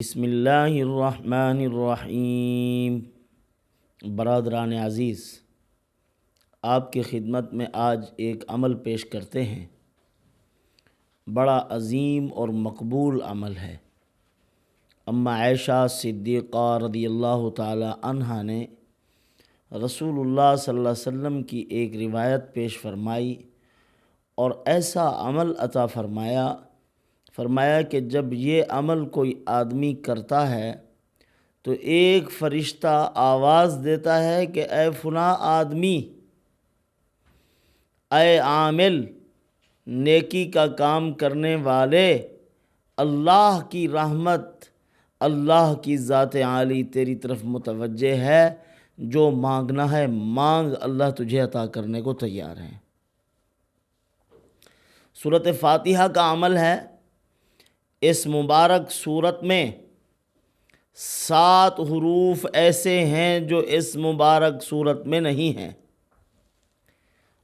بسم اللہ الرحمن الرحیم۔ برادران عزیز، آپ کی خدمت میں آج ایک عمل پیش کرتے ہیں۔ بڑا عظیم اور مقبول عمل ہے۔ اما عائشہ صدیقہ رضی اللہ تعالی عنہا نے رسول اللہ صلی اللہ علیہ وسلم کی ایک روایت پیش فرمائی اور ایسا عمل عطا فرمایا کہ جب یہ عمل کوئی آدمی کرتا ہے تو ایک فرشتہ آواز دیتا ہے کہ اے فلاں آدمی، اے عامل، نیکی کا کام کرنے والے، اللہ کی رحمت، اللہ کی ذات عالی تیری طرف متوجہ ہے، جو مانگنا ہے مانگ، اللہ تجھے عطا کرنے کو تیار ہے۔ سورۃ فاتحہ کا عمل ہے۔ اس مبارک سورت میں 7 حروف ایسے ہیں جو اس مبارک سورت میں نہیں ہیں۔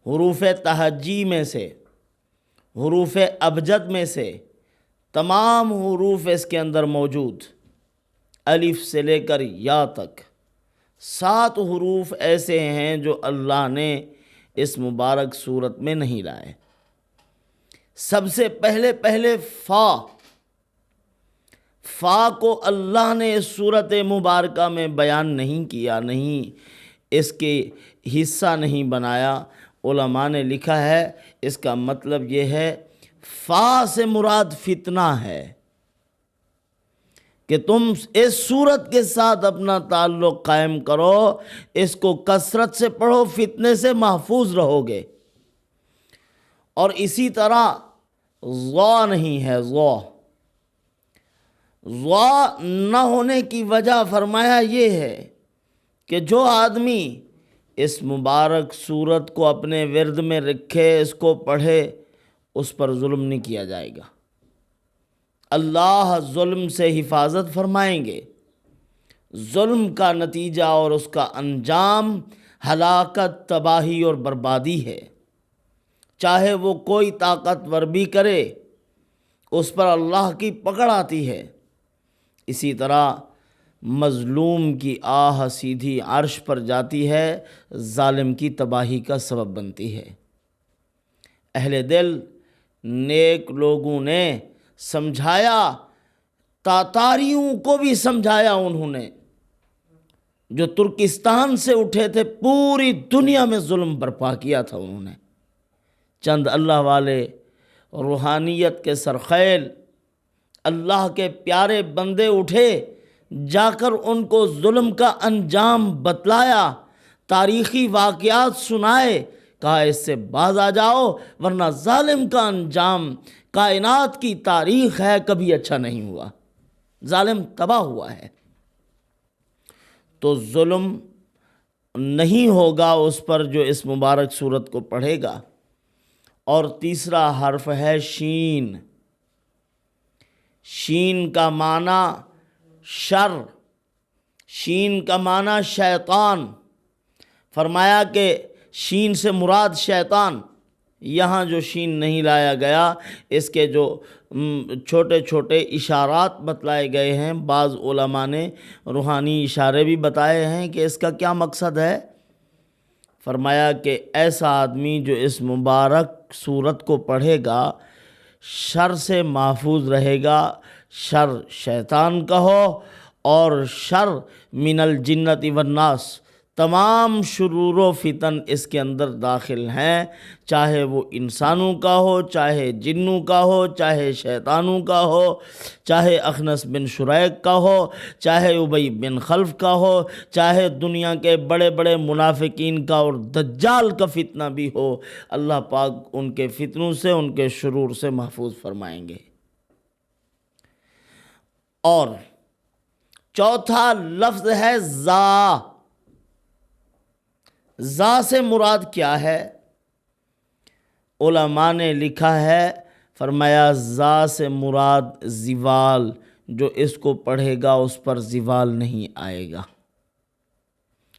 حروف تہجی میں سے، حروف ابجد میں سے تمام حروف اس کے اندر موجود، الف سے لے کر یا تک 7 حروف ایسے ہیں جو اللہ نے اس مبارک سورت میں نہیں لائے۔ سب سے پہلے فا کو اللہ نے اس صورت مبارکہ میں بیان نہیں کیا، نہیں اس کے حصہ نہیں بنایا۔ علماء نے لکھا ہے اس کا مطلب یہ ہے فا سے مراد فتنہ ہے، کہ تم اس صورت کے ساتھ اپنا تعلق قائم کرو، اس کو کثرت سے پڑھو، فتنے سے محفوظ رہو گے۔ اور اسی طرح ضا نہیں ہے، ضا نہ ہونے کی وجہ فرمایا یہ ہے کہ جو آدمی اس مبارک سورت کو اپنے ورد میں رکھے، اس کو پڑھے، اس پر ظلم نہیں کیا جائے گا۔ اللہ ظلم سے حفاظت فرمائیں گے۔ ظلم کا نتیجہ اور اس کا انجام ہلاکت، تباہی اور بربادی ہے۔ چاہے وہ کوئی طاقتور بھی کرے، اس پر اللہ کی پکڑ آتی ہے۔ اسی طرح مظلوم کی آہ سیدھی عرش پر جاتی ہے، ظالم کی تباہی کا سبب بنتی ہے۔ اہل دل نیک لوگوں نے سمجھایا، تاتاریوں کو بھی سمجھایا انہوں نے، جو ترکستان سے اٹھے تھے، پوری دنیا میں ظلم برپا کیا تھا انہوں نے۔ چند اللہ والے، روحانیت کے سرخیل، اللہ کے پیارے بندے اٹھے، جا کر ان کو ظلم کا انجام بتلایا، تاریخی واقعات سنائے، کہا اس سے باز آ جاؤ ورنہ ظالم کا انجام کائنات کی تاریخ ہے، کبھی اچھا نہیں ہوا، ظالم تباہ ہوا ہے۔ تو ظلم نہیں ہوگا اس پر جو اس مبارک سورت کو پڑھے گا۔ اور تیسرا حرف ہے شین۔ شین کا معنی شر، شین کا معنی شیطان۔ فرمایا کہ شین سے مراد شیطان۔ یہاں جو شین نہیں لایا گیا، اس کے جو چھوٹے چھوٹے اشارات بتلائے گئے ہیں، بعض علماء نے روحانی اشارے بھی بتائے ہیں کہ اس کا کیا مقصد ہے۔ فرمایا کہ ایسا آدمی جو اس مبارک سورت کو پڑھے گا، شر سے محفوظ رہے گا، شر شیطان کا ہو اور شر من الجنت والناس، تمام شرور و فتن اس کے اندر داخل ہیں، چاہے وہ انسانوں کا ہو، چاہے جنوں کا ہو، چاہے شیطانوں کا ہو، چاہے اخنس بن شریق کا ہو، چاہے ابی بن خلف کا ہو، چاہے دنیا کے بڑے بڑے منافقین کا اور دجال کا فتنہ بھی ہو، اللہ پاک ان کے فتنوں سے، ان کے شرور سے محفوظ فرمائیں گے۔ اور چوتھا لفظ ہے ذا۔ ذا سے مراد کیا ہے؟ علماء نے لکھا ہے، فرمایا ذا سے مراد زوال، جو اس کو پڑھے گا اس پر زوال نہیں آئے گا،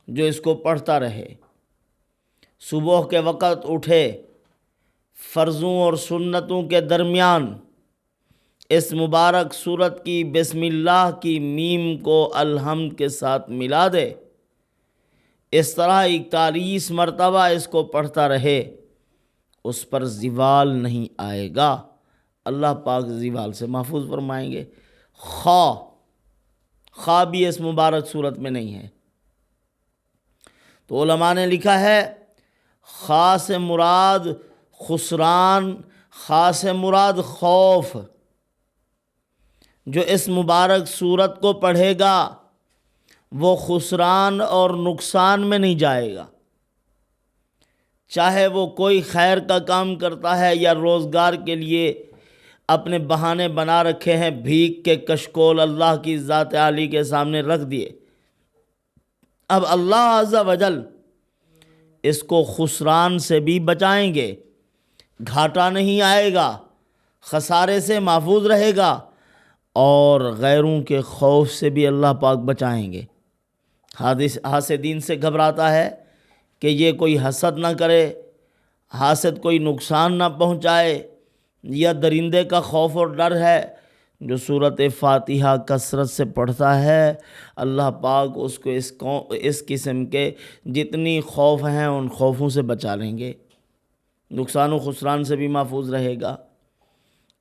جو اس کو پڑھتا رہے، صبح کے وقت اٹھے، فرضوں اور سنتوں کے درمیان اس مبارک صورت کی بسم اللہ کی میم کو الحمد کے ساتھ ملا دے، اس طرح 41 مرتبہ اس کو پڑھتا رہے، اس پر زوال نہیں آئے گا، اللہ پاک زوال سے محفوظ فرمائیں گے۔ خا بھی اس مبارک صورت میں نہیں ہے، تو علماء نے لکھا ہے خا سے مراد خسران، خا سے مراد خوف۔ جو اس مبارک صورت کو پڑھے گا وہ خسران اور نقصان میں نہیں جائے گا، چاہے وہ کوئی خیر کا کام کرتا ہے یا روزگار کے لیے اپنے بہانے بنا رکھے ہیں، بھیک کے کشکول اللہ کی ذات عالی کے سامنے رکھ دیے، اب اللہ عز و جل اس کو خسران سے بھی بچائیں گے، گھاٹا نہیں آئے گا، خسارے سے محفوظ رہے گا، اور غیروں کے خوف سے بھی اللہ پاک بچائیں گے۔ حاسدین سے گھبراتا ہے کہ یہ کوئی حسد نہ کرے، حاسد کوئی نقصان نہ پہنچائے، یا درندے کا خوف اور ڈر ہے۔ جو سورۃ فاتحہ کثرت سے پڑھتا ہے اللہ پاک اس کو اس قسم کے جتنی خوف ہیں ان خوفوں سے بچا لیں گے، نقصان و خسران سے بھی محفوظ رہے گا۔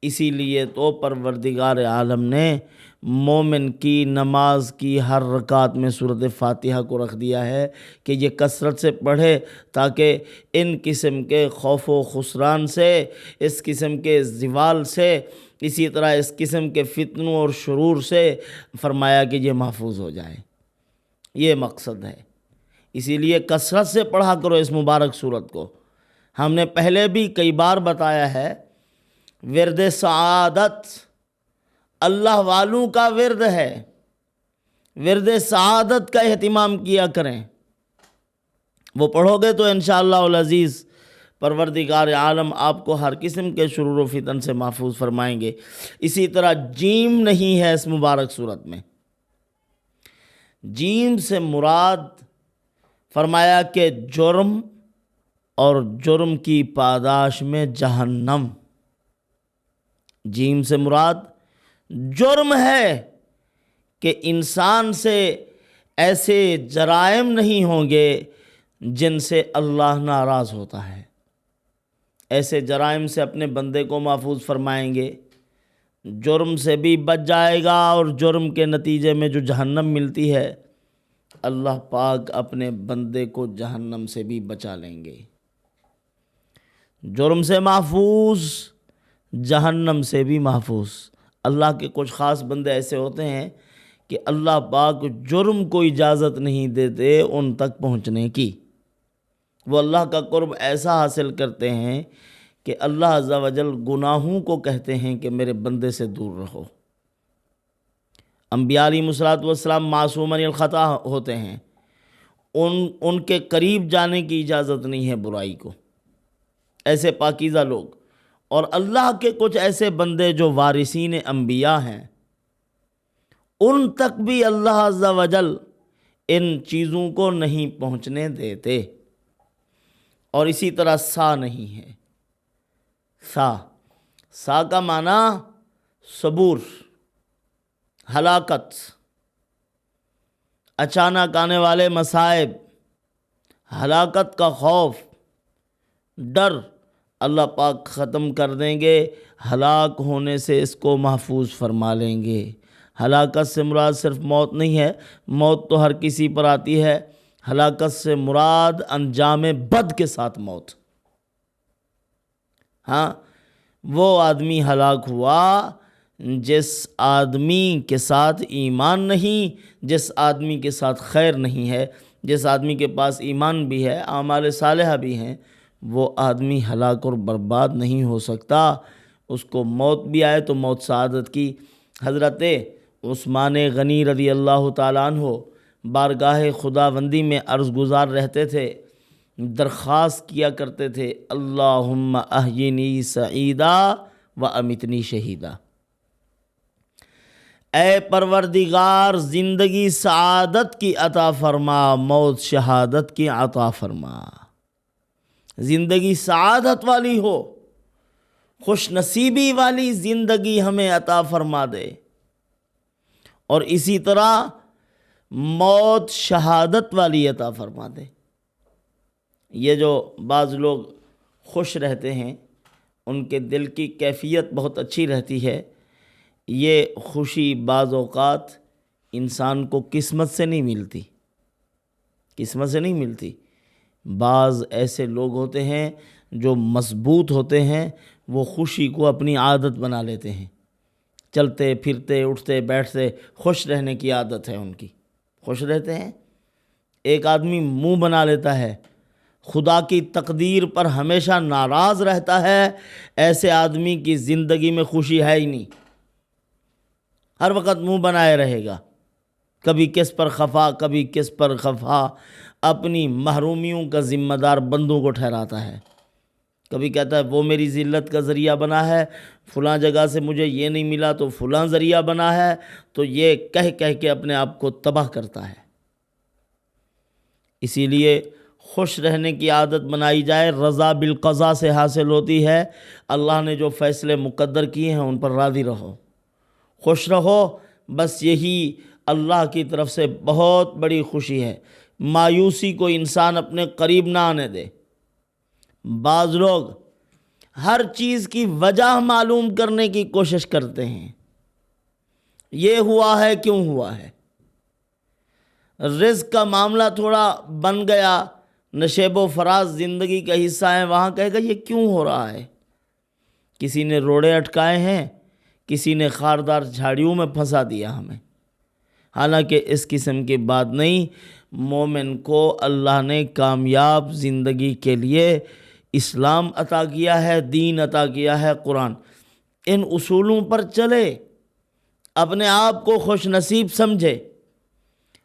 اسی لیے تو پروردگار عالم نے مومن کی نماز کی ہر رکعت میں سورۃ فاتحہ کو رکھ دیا ہے کہ یہ کثرت سے پڑھے، تاکہ ان قسم کے خوف و خسران سے، اس قسم کے زوال سے، اسی طرح اس قسم کے فتنوں اور شرور سے فرمایا کہ یہ محفوظ ہو جائے، یہ مقصد ہے۔ اسی لیے کثرت سے پڑھا کرو اس مبارک صورت کو۔ ہم نے پہلے بھی کئی بار بتایا ہے، ورد سعادت اللہ والوں کا ورد ہے، ورد سعادت کا اہتمام کیا کریں، وہ پڑھو گے تو انشاءاللہ العزیز پروردگار عالم آپ کو ہر قسم کے شرور و فتن سے محفوظ فرمائیں گے۔ اسی طرح جیم نہیں ہے اس مبارک صورت میں، جیم سے مراد فرمایا کہ جرم اور جرم کی پاداش میں جہنم۔ جیم سے مراد جرم ہے کہ انسان سے ایسے جرائم نہیں ہوں گے جن سے اللہ ناراض ہوتا ہے، ایسے جرائم سے اپنے بندے کو محفوظ فرمائیں گے، جرم سے بھی بچ جائے گا، اور جرم کے نتیجے میں جو جہنم ملتی ہے اللہ پاک اپنے بندے کو جہنم سے بھی بچا لیں گے۔ جرم سے محفوظ، جہنم سے بھی محفوظ۔ اللہ کے کچھ خاص بندے ایسے ہوتے ہیں کہ اللہ پاک جرم کو اجازت نہیں دیتے ان تک پہنچنے کی، وہ اللہ کا قرب ایسا حاصل کرتے ہیں کہ اللہ عز و جل گناہوں کو کہتے ہیں کہ میرے بندے سے دور رہو۔ انبیاء علیہ السلام معصومن الخطا ہوتے ہیں، ان کے قریب جانے کی اجازت نہیں ہے برائی کو، ایسے پاکیزہ لوگ۔ اور اللہ کے کچھ ایسے بندے جو وارثین انبیاء ہیں، ان تک بھی اللہ عز و جل ان چیزوں کو نہیں پہنچنے دیتے۔ اور اسی طرح سا نہیں ہے، سا کا معنی صبور، ہلاکت، اچانک آنے والے مصائب، ہلاکت کا خوف، ڈر اللہ پاک ختم کر دیں گے، ہلاک ہونے سے اس کو محفوظ فرما لیں گے۔ ہلاکت سے مراد صرف موت نہیں ہے، موت تو ہر کسی پر آتی ہے، ہلاکت سے مراد انجام بد کے ساتھ موت۔ ہاں، وہ آدمی ہلاک ہوا جس آدمی کے ساتھ ایمان نہیں، جس آدمی کے ساتھ خیر نہیں ہے، جس آدمی کے پاس ایمان بھی ہے، اعمال صالحہ بھی ہیں، وہ آدمی ہلاک اور برباد نہیں ہو سکتا۔ اس کو موت بھی آئے تو موت سعادت کی۔ حضرت عثمان غنی رضی اللہ تعالیٰ عنہ بارگاہ خداوندی میں عرض گزار رہتے تھے، درخواست کیا کرتے تھے، اللہم احیینی سعیدا و امیتنی شہیدا، اے پروردگار زندگی سعادت کی عطا فرما، موت شہادت کی عطا فرما۔ زندگی سعادت والی ہو، خوش نصیبی والی زندگی ہمیں عطا فرما دے، اور اسی طرح موت شہادت والی عطا فرما دے۔ یہ جو بعض لوگ خوش رہتے ہیں، ان کے دل کی کیفیت بہت اچھی رہتی ہے، یہ خوشی بعض اوقات انسان کو قسمت سے نہیں ملتی، قسمت سے نہیں ملتی۔ بعض ایسے لوگ ہوتے ہیں جو مضبوط ہوتے ہیں، وہ خوشی کو اپنی عادت بنا لیتے ہیں، چلتے پھرتے اٹھتے بیٹھتے خوش رہنے کی عادت ہے ان کی، خوش رہتے ہیں۔ ایک آدمی منہ بنا لیتا ہے، خدا کی تقدیر پر ہمیشہ ناراض رہتا ہے، ایسے آدمی کی زندگی میں خوشی ہے ہی نہیں، ہر وقت منہ بنائے رہے گا، کبھی کس پر خفا کبھی کس پر خفا، اپنی محرومیوں کا ذمہ دار بندوں کو ٹھہراتا ہے۔ کبھی کہتا ہے وہ میری ذلت کا ذریعہ بنا ہے، فلاں جگہ سے مجھے یہ نہیں ملا تو فلاں ذریعہ بنا ہے، تو یہ کہہ کے اپنے آپ کو تباہ کرتا ہے۔ اسی لیے خوش رہنے کی عادت بنائی جائے، رضا بالقضاء سے حاصل ہوتی ہے۔ اللہ نے جو فیصلے مقدر کیے ہیں ان پر راضی رہو، خوش رہو، بس یہی اللہ کی طرف سے بہت بڑی خوشی ہے۔ مایوسی کو انسان اپنے قریب نہ آنے دے۔ بعض لوگ ہر چیز کی وجہ معلوم کرنے کی کوشش کرتے ہیں، یہ ہوا ہے کیوں ہوا ہے، رزق کا معاملہ تھوڑا بن گیا، نشیب و فراز زندگی کا حصہ ہے، وہاں کہے گا یہ کیوں ہو رہا ہے۔ کسی نے روڑے اٹکائے ہیں، کسی نے خاردار جھاڑیوں میں پھنسا دیا ہمیں۔ حالانکہ اس قسم کی بات نہیں، مومن کو اللہ نے کامیاب زندگی کے لیے اسلام عطا کیا ہے، دین عطا کیا ہے، قرآن۔ ان اصولوں پر چلے، اپنے آپ کو خوش نصیب سمجھے،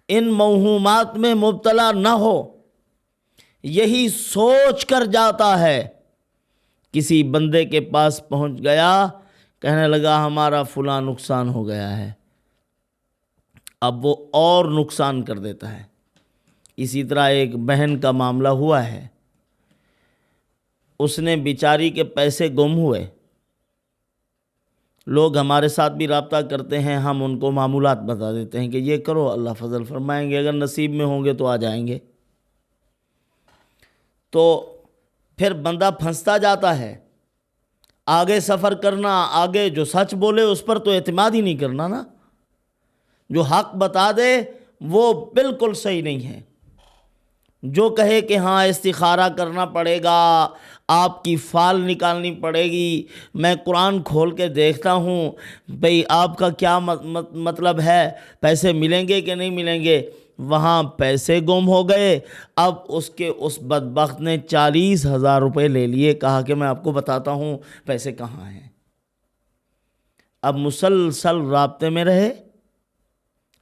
ان موہومات میں مبتلا نہ ہو۔ یہی سوچ کر جاتا ہے، کسی بندے کے پاس پہنچ گیا، کہنے لگا ہمارا فلاں نقصان ہو گیا ہے، اب وہ اور نقصان کر دیتا ہے۔ اسی طرح ایک بہن کا معاملہ ہوا ہے، اس نے بیچاری کے پیسے گم ہوئے۔ لوگ ہمارے ساتھ بھی رابطہ کرتے ہیں، ہم ان کو معمولات بتا دیتے ہیں کہ یہ کرو اللہ فضل فرمائیں گے، اگر نصیب میں ہوں گے تو آ جائیں گے۔ تو پھر بندہ پھنستا جاتا ہے، آگے سفر کرنا، آگے جو سچ بولے اس پر تو اعتماد ہی نہیں کرنا نا، جو حق بتا دے وہ بالکل صحیح نہیں ہے۔ جو کہے کہ ہاں استخارہ کرنا پڑے گا، آپ کی فال نکالنی پڑے گی، میں قرآن کھول کے دیکھتا ہوں بھئی آپ کا کیا مطلب ہے، پیسے ملیں گے کہ نہیں ملیں گے، وہاں پیسے گم ہو گئے۔ اب اس بدبخت نے 40,000 روپے لے لیے، کہا کہ میں آپ کو بتاتا ہوں پیسے کہاں ہیں۔ اب مسلسل رابطے میں رہے،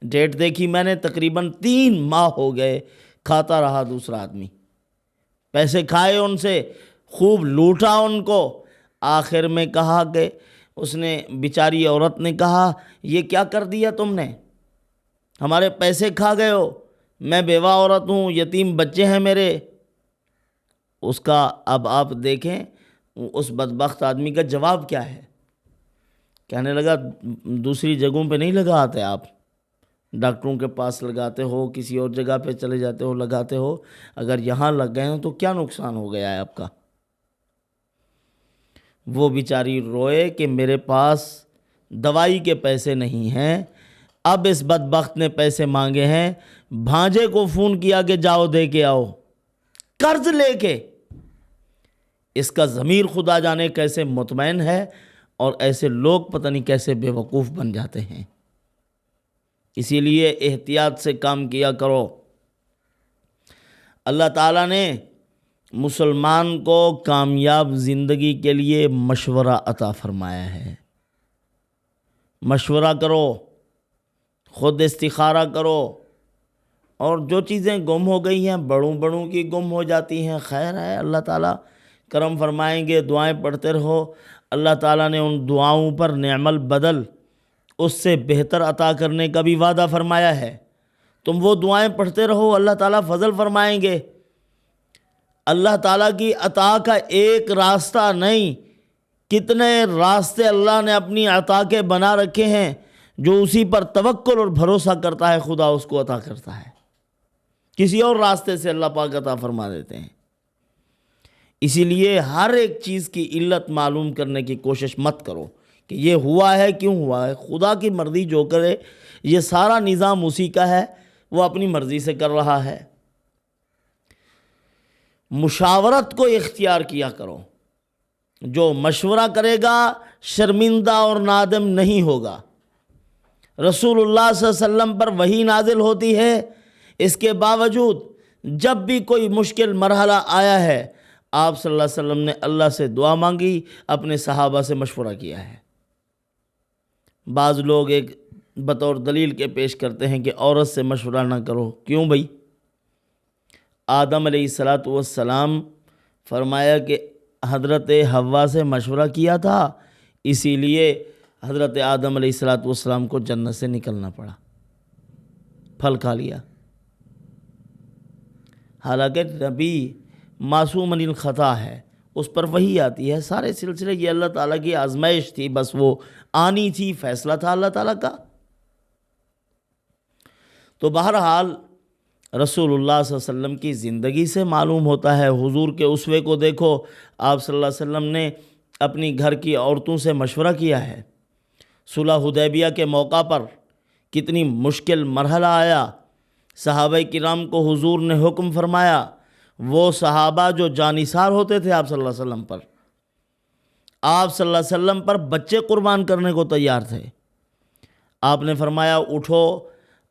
ڈیٹ دیکھی میں نے، تقریباً 3 ماہ ہو گئے، کھاتا رہا دوسرا آدمی، پیسے کھائے ان سے، خوب لوٹا ان کو۔ آخر میں کہا کہ اس نے، بیچاری عورت نے کہا یہ کیا کر دیا تم نے، ہمارے پیسے کھا گئے ہو، میں بیوہ عورت ہوں، یتیم بچے ہیں میرے۔ اس کا اب آپ دیکھیں اس بدبخت آدمی کا جواب کیا ہے، کہنے لگا دوسری جگہوں پہ نہیں لگا آتے آپ، ڈاکٹروں کے پاس لگاتے ہو، کسی اور جگہ پہ چلے جاتے ہو لگاتے ہو، اگر یہاں لگ گئے ہوں تو کیا نقصان ہو گیا ہے آپ کا۔ وہ بیچاری روئے کہ میرے پاس دوائی کے پیسے نہیں ہیں، اب اس بدبخت نے پیسے مانگے ہیں، بھانجے کو فون کیا کہ جاؤ دے کے آؤ، قرض لے کے۔ اس کا ضمیر خدا جانے کیسے مطمئن ہے، اور ایسے لوگ پتہ نہیں کیسے بے وقوف بن جاتے ہیں۔ اسی لیے احتیاط سے کام کیا کرو۔ اللہ تعالیٰ نے مسلمان کو کامیاب زندگی کے لیے مشورہ عطا فرمایا ہے۔ مشورہ کرو، خود استخارہ کرو، اور جو چیزیں گم ہو گئی ہیں، بڑوں کی گم ہو جاتی ہیں، خیر ہے، اللہ تعالیٰ کرم فرمائیں گے، دعائیں پڑھتے رہو، اللہ تعالیٰ نے ان دعاؤں پر نعم البدل، اس سے بہتر عطا کرنے کا بھی وعدہ فرمایا ہے۔ تم وہ دعائیں پڑھتے رہو، اللہ تعالیٰ فضل فرمائیں گے۔ اللہ تعالیٰ کی عطا کا ایک راستہ نہیں کتنے راستے اللہ نے اپنی عطا کے بنا رکھے ہیں، جو اسی پر توکل اور بھروسہ کرتا ہے خدا اس کو عطا کرتا ہے، کسی اور راستے سے اللہ پاک عطا فرما دیتے ہیں۔ اسی لیے ہر ایک چیز کی علت معلوم کرنے کی کوشش مت کرو کہ یہ ہوا ہے کیوں ہوا ہے، خدا کی مرضی جو کرے، یہ سارا نظام اسی کا ہے، وہ اپنی مرضی سے کر رہا ہے۔ مشاورت کو اختیار کیا کرو، جو مشورہ کرے گا شرمندہ اور نادم نہیں ہوگا۔ رسول اللہ صلی اللہ علیہ وسلم پر وحی نازل ہوتی ہے، اس کے باوجود جب بھی کوئی مشکل مرحلہ آیا ہے، آپ صلی اللہ علیہ وسلم نے اللہ سے دعا مانگی، اپنے صحابہ سے مشورہ کیا ہے۔ بعض لوگ ایک بطور دلیل کے پیش کرتے ہیں کہ عورت سے مشورہ نہ کرو، کیوں بھائی؟ آدم علیہ السلام فرمایا کہ حضرت حوا سے مشورہ کیا تھا، اسی لیے حضرت آدم علیہ السلام کو جنت سے نکلنا پڑا، پھل کھا لیا۔ حالانکہ نبی معصوم عن الخطا ہے، اس پر وحی آتی ہے، سارے سلسلے یہ اللہ تعالیٰ کی آزمائش تھی، بس وہ آنی تھی، فیصلہ تھا اللہ تعالیٰ کا۔ تو بہرحال رسول اللہ صلی اللہ علیہ وسلم کی زندگی سے معلوم ہوتا ہے، حضور کے اسوے کو دیکھو، آپ صلی اللہ علیہ وسلم نے اپنی گھر کی عورتوں سے مشورہ کیا ہے۔ صلح حدیبیہ کے موقع پر کتنی مشکل مرحلہ آیا، صحابہ کرام کو حضور نے حکم فرمایا، وہ صحابہ جو جانثار ہوتے تھے آپ صلی اللہ علیہ وسلم پر، آپ صلی اللہ علیہ وسلم پر بچے قربان کرنے کو تیار تھے۔ آپ نے فرمایا اٹھو،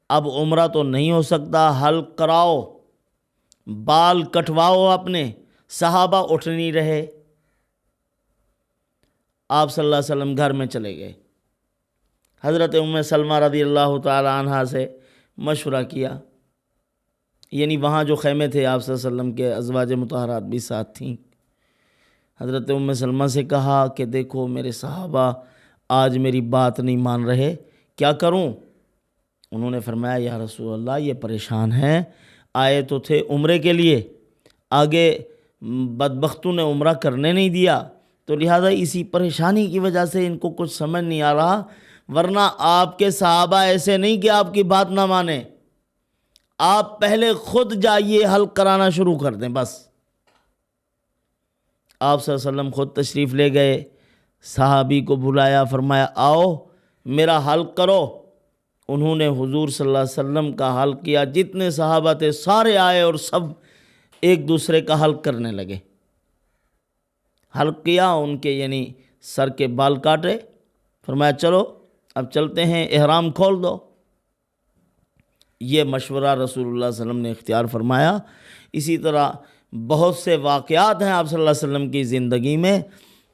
اب عمرہ تو نہیں ہو سکتا، حلق کراؤ، بال کٹواؤ اپنے۔ صحابہ اٹھ نہیں رہے، آپ صلی اللہ علیہ وسلم گھر میں چلے گئے، حضرت ام سلمہ رضی اللہ تعالی عنہا سے مشورہ کیا، یعنی وہاں جو خیمے تھے آپ صلی اللہ علیہ وسلم کے ازواج مطہرات بھی ساتھ تھیں۔ حضرت ام سلمہ سے کہا کہ دیکھو میرے صحابہ آج میری بات نہیں مان رہے، کیا کروں؟ انہوں نے فرمایا یا رسول اللہ یہ پریشان ہیں، آئے تو تھے عمرے کے لیے، آگے بدبختوں نے عمرہ کرنے نہیں دیا، تو لہذا اسی پریشانی کی وجہ سے ان کو کچھ سمجھ نہیں آ رہا، ورنہ آپ کے صحابہ ایسے نہیں کہ آپ کی بات نہ مانیں، آپ پہلے خود جائیے حلق کرانا شروع کر دیں بس۔ آپ صلی اللہ علیہ وسلم خود تشریف لے گئے، صحابی کو بلایا، فرمایا آؤ میرا حلق کرو۔ انہوں نے حضور صلی اللہ علیہ وسلم کا حلق کیا، جتنے صحابہ تھے سارے آئے اور سب ایک دوسرے کا حلق کرنے لگے۔ حلق کیا، ان کے یعنی سر کے بال کاٹے، فرمایا چلو اب چلتے ہیں، احرام کھول دو۔ یہ مشورہ رسول اللہ صلی اللہ علیہ وسلم نے اختیار فرمایا۔ اسی طرح بہت سے واقعات ہیں آپ صلی اللہ علیہ وسلم کی زندگی میں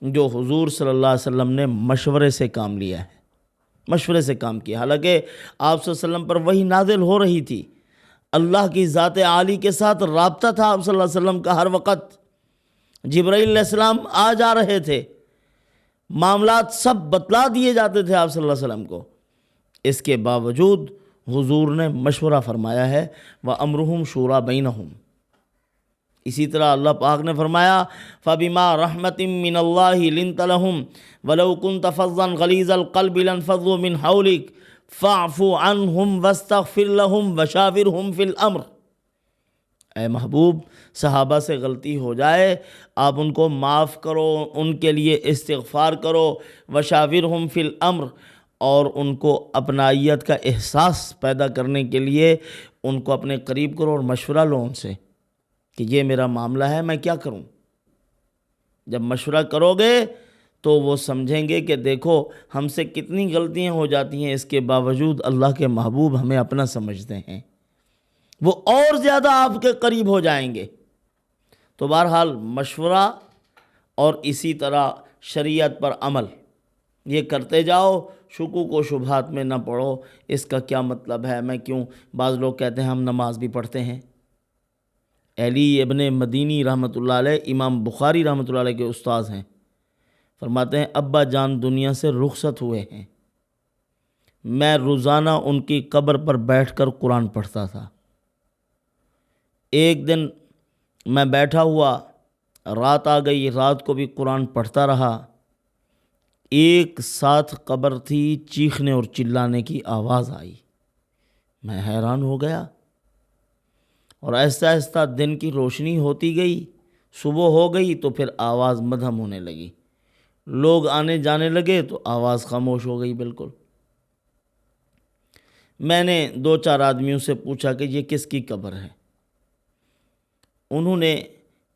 جو حضور صلی اللہ علیہ وسلم نے مشورے سے کام لیا ہے، مشورے سے کام کیا، حالانکہ آپ صلی اللہ علیہ وسلم پر وحی نازل ہو رہی تھی، اللہ کی ذات عالی کے ساتھ رابطہ تھا آپ صلی اللہ علیہ وسلم کا ہر وقت، جبرائیل علیہ السلام آ جا رہے تھے، معاملات سب بتلا دیے جاتے تھے آپ صلی اللہ علیہ وسلم کو، اس کے باوجود حضور نے مشورہ فرمایا ہے وَأَمْرُهُمْ شُورَى بَيْنَهُمْ۔ اسی طرح اللہ پاک نے فرمایا فَبِمَا رَحْمَةٍ مِّنَ اللَّهِ لِنْتَ لَهُمْ وَلَوْ كُنْتَ فَظًّا غَلِيظَ الْقَلْبِ لَانفَضُّوا مِنْ حَوْلِكَ فَاعْفُ عَنْهُمْ وَاسْتَغْفِرْ لَهُمْ وَشَاوِرْهُمْ فِي الْأَمْرِ۔ اے محبوب، صحابہ سے غلطی ہو جائے آپ ان کو معاف کرو، ان کے لیے استغفار کرو، وَشَاوِرْهُمْ فِي الْأَمْرِ، اور ان کو اپنائیت کا احساس پیدا کرنے کے لیے ان کو اپنے قریب کرو اور مشورہ لو ان سے کہ یہ میرا معاملہ ہے، میں کیا کروں۔ جب مشورہ کرو گے تو وہ سمجھیں گے کہ دیکھو ہم سے کتنی غلطیاں ہو جاتی ہیں، اس کے باوجود اللہ کے محبوب ہمیں اپنا سمجھتے ہیں، وہ اور زیادہ آپ کے قریب ہو جائیں گے۔ تو بہرحال مشورہ اور اسی طرح شریعت پر عمل یہ کرتے جاؤ، شکوک و شبہات میں نہ پڑھو، اس کا کیا مطلب ہے، میں کیوں، بعض لوگ کہتے ہیں ہم نماز بھی پڑھتے ہیں۔ علی ابن مدینی رحمۃ اللہ علیہ امام بخاری رحمۃ اللہ علیہ کے استاذ ہیں، فرماتے ہیں ابا جان دنیا سے رخصت ہوئے ہیں، میں روزانہ ان کی قبر پر بیٹھ کر قرآن پڑھتا تھا۔ ایک دن میں بیٹھا ہوا، رات آ گئی، رات کو بھی قرآن پڑھتا رہا، ایک ساتھ قبر تھی، چیخنے اور چلانے کی آواز آئی۔ میں حیران ہو گیا، اور آہستہ آہستہ دن کی روشنی ہوتی گئی، صبح ہو گئی تو پھر آواز مدھم ہونے لگی، لوگ آنے جانے لگے تو آواز خاموش ہو گئی بالکل۔ میں نے 2-4 آدمیوں سے پوچھا کہ یہ کس کی قبر ہے؟ انہوں نے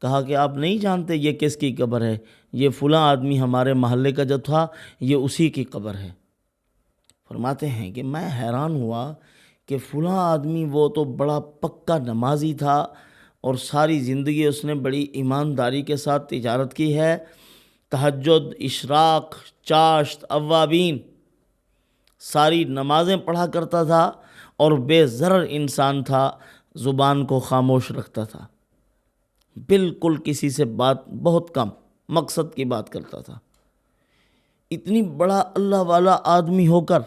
کہا کہ آپ نہیں جانتے یہ کس کی قبر ہے؟ یہ فلاں آدمی ہمارے محلے کا جو تھا، یہ اسی کی قبر ہے۔ فرماتے ہیں کہ میں حیران ہوا کہ فلاں آدمی وہ تو بڑا پکا نمازی تھا، اور ساری زندگی اس نے بڑی ایمانداری کے ساتھ تجارت کی ہے، تہجد، اشراق، چاشت، اوابین، ساری نمازیں پڑھا کرتا تھا، اور بے ضرر انسان تھا، زبان کو خاموش رکھتا تھا، بالکل کسی سے بات بہت کم، مقصد کی بات کرتا تھا۔ اتنی بڑا اللہ والا آدمی ہو کر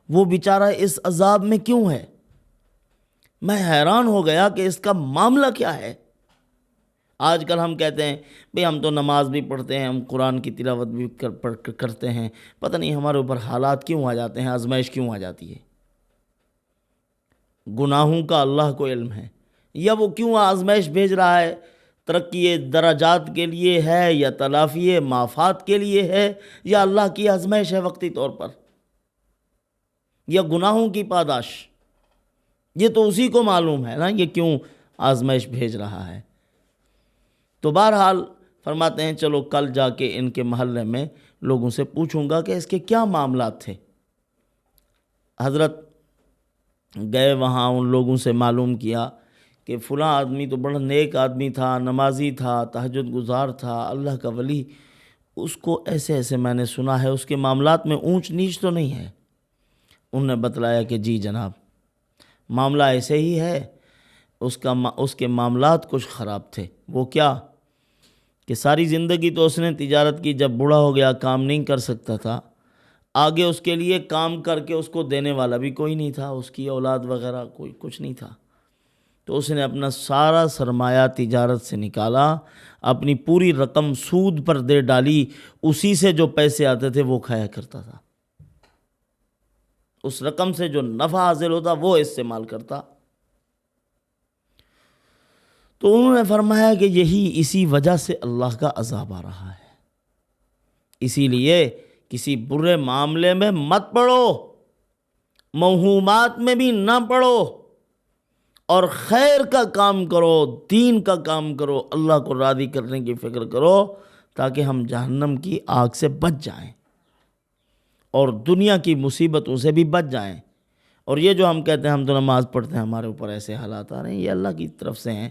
وہ بیچارہ اس عذاب میں کیوں ہے؟ میں حیران ہو گیا کہ اس کا معاملہ کیا ہے۔ آج کل ہم کہتے ہیں بھئی ہم تو نماز بھی پڑھتے ہیں، ہم قرآن کی تلاوت بھی کرتے ہیں، پتہ نہیں ہمارے اوپر حالات کیوں آ جاتے ہیں، آزمائش کیوں آ جاتی ہے۔ گناہوں کا اللہ کو علم ہے، یا وہ کیوں آزمائش بھیج رہا ہے، ترقی درجات کے لیے ہے، یا تلافی معافات کے لیے ہے، یا اللہ کی آزمائش ہے وقتی طور پر، یا گناہوں کی پاداش، یہ تو اسی کو معلوم ہے نا یہ کیوں آزمائش بھیج رہا ہے۔ تو بہرحال فرماتے ہیں چلو کل جا کے ان کے محلے میں لوگوں سے پوچھوں گا کہ اس کے کیا معاملات تھے۔ حضرت گئے وہاں، ان لوگوں سے معلوم کیا کہ فلاں آدمی تو بڑا نیک آدمی تھا، نمازی تھا، تہجد گزار تھا، اللہ کا ولی، اس کو ایسے ایسے میں نے سنا ہے، اس کے معاملات میں اونچ نیچ تو نہیں ہے۔ انہوں نے بتلایا کہ جی جناب، معاملہ ایسے ہی ہے، اس کے معاملات کچھ خراب تھے۔ وہ کیا کہ ساری زندگی تو اس نے تجارت کی، جب بوڑھا ہو گیا کام نہیں کر سکتا تھا، آگے اس کے لیے کام کر کے اس کو دینے والا بھی کوئی نہیں تھا، اس کی اولاد وغیرہ کوئی کچھ نہیں تھا، تو اس نے اپنا سارا سرمایہ تجارت سے نکالا، اپنی پوری رقم سود پر دے ڈالی، اسی سے جو پیسے آتے تھے وہ کھایا کرتا تھا، اس رقم سے جو نفع حاصل ہوتا وہ استعمال کرتا۔ تو انہوں نے فرمایا کہ اسی وجہ سے اللہ کا عذاب آ رہا ہے، اسی لیے کسی برے معاملے میں مت پڑو، موہومات میں بھی نہ پڑو، اور خیر کا کام کرو، دین کا کام کرو، اللہ کو راضی کرنے کی فکر کرو، تاکہ ہم جہنم کی آگ سے بچ جائیں اور دنیا کی مصیبتوں سے بھی بچ جائیں۔ اور یہ جو ہم کہتے ہیں ہم تو نماز پڑھتے ہیں، ہمارے اوپر ایسے حالات آ رہے ہیں، یہ اللہ کی طرف سے ہیں،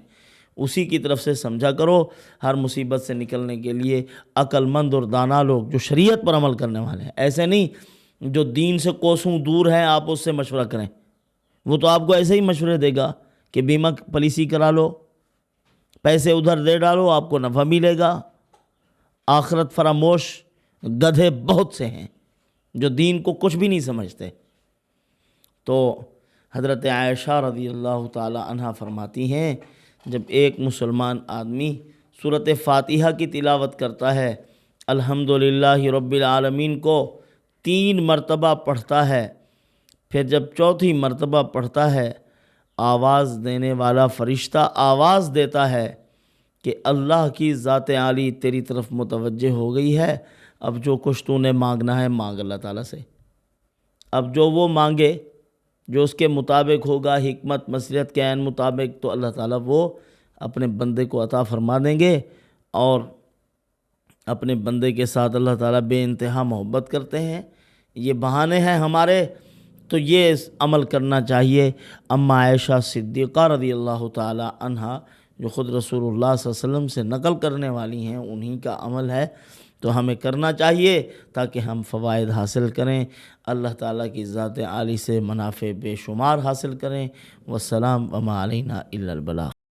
اسی کی طرف سے سمجھا کرو۔ ہر مصیبت سے نکلنے کے لیے عقل مند اور دانا لوگ جو شریعت پر عمل کرنے والے ہیں، ایسے نہیں جو دین سے کوسوں دور ہیں آپ اس سے مشورہ کریں، وہ تو آپ کو ایسے ہی مشورے دے گا کہ بیمہ پالیسی کرا لو، پیسے ادھر دے ڈالو، آپ کو نفع ملے گا۔ آخرت فراموش گدھے بہت سے ہیں جو دین کو کچھ بھی نہیں سمجھتے۔ تو حضرت عائشہ رضی اللہ تعالی عنہ فرماتی ہیں جب ایک مسلمان آدمی سورۃ فاتحہ کی تلاوت کرتا ہے، الحمدللہ رب العالمین کو 3 مرتبہ پڑھتا ہے، پھر جب 4تھی مرتبہ پڑھتا ہے، آواز دینے والا فرشتہ آواز دیتا ہے کہ اللہ کی ذات عالی تیری طرف متوجہ ہو گئی ہے، اب جو کچھ تو نے مانگنا ہے مانگ اللہ تعالیٰ سے۔ اب جو وہ مانگے جو اس کے مطابق ہوگا، حکمت مصلحت کے عین مطابق، تو اللہ تعالیٰ وہ اپنے بندے کو عطا فرما دیں گے۔ اور اپنے بندے کے ساتھ اللہ تعالیٰ بے انتہا محبت کرتے ہیں، یہ بہانے ہیں ہمارے، تو یہ عمل کرنا چاہیے۔ اما عائشہ صدیقہ رضی اللہ تعالی عنہا جو خود رسول اللہ صلی اللہ علیہ وسلم سے نقل کرنے والی ہیں، انہی کا عمل ہے، تو ہمیں کرنا چاہیے تاکہ ہم فوائد حاصل کریں، اللہ تعالیٰ کی ذات عالی سے منافع بے شمار حاصل کریں۔ والسلام وما علینا الا البلاغ۔